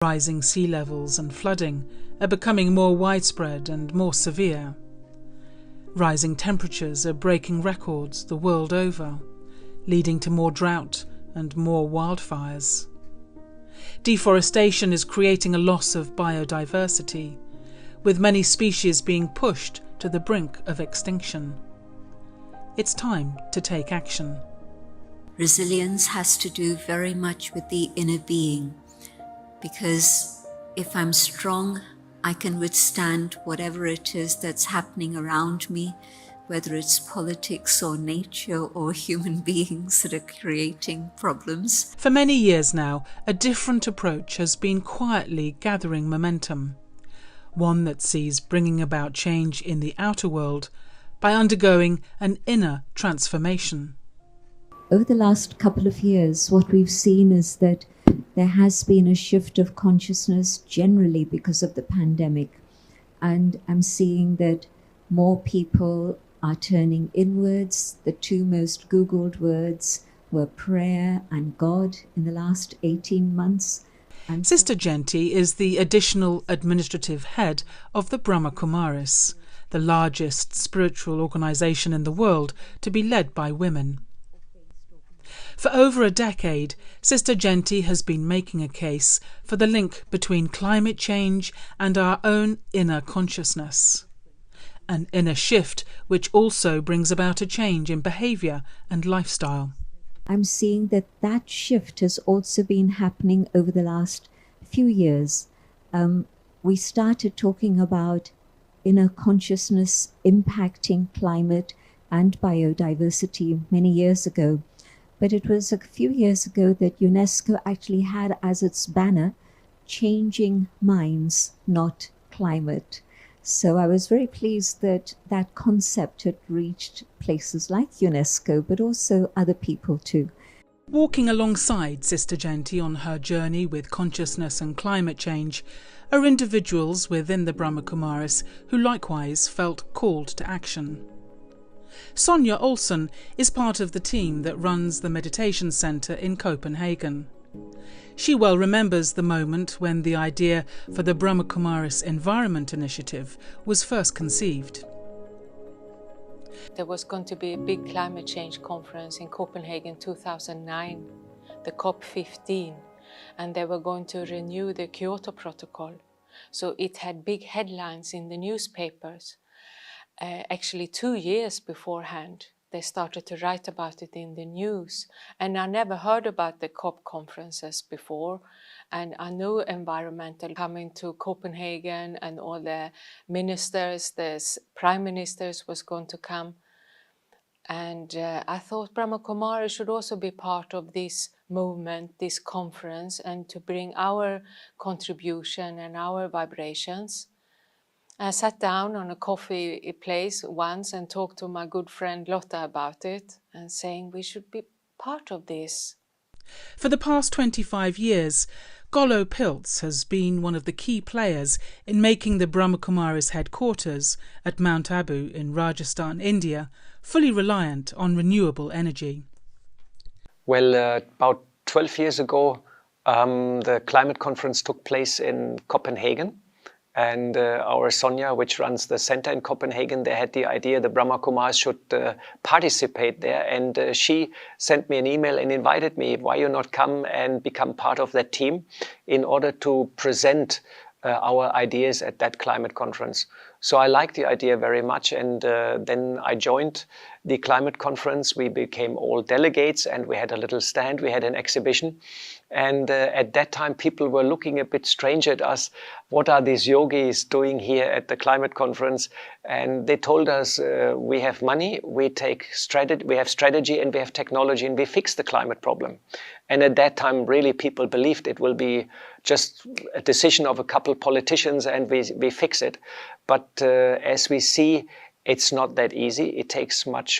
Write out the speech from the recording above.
Rising sea levels and flooding are becoming more widespread and more severe. Rising temperatures are breaking records the world over, leading to more drought and more wildfires. Deforestation is creating a loss of biodiversity, with many species being pushed to the brink of extinction. It's time to take action. Resilience has to do very much with the inner being, because if I'm strong, I can withstand whatever it is that's happening around me, whether it's politics or nature or human beings that are creating problems. For many years now, a different approach has been quietly gathering momentum, one that sees bringing about change in the outer world by undergoing an inner transformation. Over the last couple of years, what we've seen is that there has been a shift of consciousness generally because of the pandemic. And I'm seeing that more people are turning inwards. The two most Googled words were prayer and God in the last 18 months. And Sister Jenti is the additional administrative head of the Brahma Kumaris, the largest spiritual organisation in the world to be led by women. For over a decade, Sister Jenti has been making a case for the link between climate change and our own inner consciousness. An inner shift which also brings about a change in behaviour and lifestyle. I'm seeing that that shift has also been happening over the last few years. We started talking about inner consciousness impacting climate and biodiversity many years ago. But it was a few years ago that UNESCO actually had as its banner, changing minds, not climate. So I was very pleased that that concept had reached places like UNESCO, but also other people too. Walking alongside Sister Jenti on her journey with consciousness and climate change are individuals within the Brahma Kumaris who likewise felt called to action. Sonia Olsen is part of the team that runs the meditation centre in Copenhagen. She well remembers the moment when the idea for the Brahma Kumaris Environment Initiative was first conceived. There was going to be a big climate change conference in Copenhagen 2009, the COP15, and they were going to renew the Kyoto Protocol. So it had big headlines in the newspapers. Actually 2 years beforehand, they started to write about it in the news. And I never heard about the COP conferences before. And I knew environmental coming to Copenhagen and all the ministers, the prime ministers was going to come. And I thought Brahma Kumaris should also be part of this movement, this conference, and to bring our contribution and our vibrations. I sat down on a coffee place once and talked to my good friend Lotta about it and saying we should be part of this. For the past 25 years, Golo Pilz has been one of the key players in making the Brahma Kumaris headquarters at Mount Abu in Rajasthan, India, fully reliant on renewable energy. Well, about 12 years ago, the climate conference took place in Copenhagen. And our Sonia, which runs the center in Copenhagen, they had the idea the Brahma Kumaris should participate there. And she sent me an email and invited me, why you not come and become part of that team in order to present our ideas at that climate conference. So I liked the idea very much, and then I joined the climate conference. We became all delegates and we had a little stand, we had an exhibition. And at that time people were looking a bit strange at us. What are these yogis doing here at the climate conference? And they told us we have money, we have strategy and we have technology and we fix the climate problem. And at that time really people believed it will be just a decision of a couple politicians and we fix it. But as we see, it's not that easy. It takes much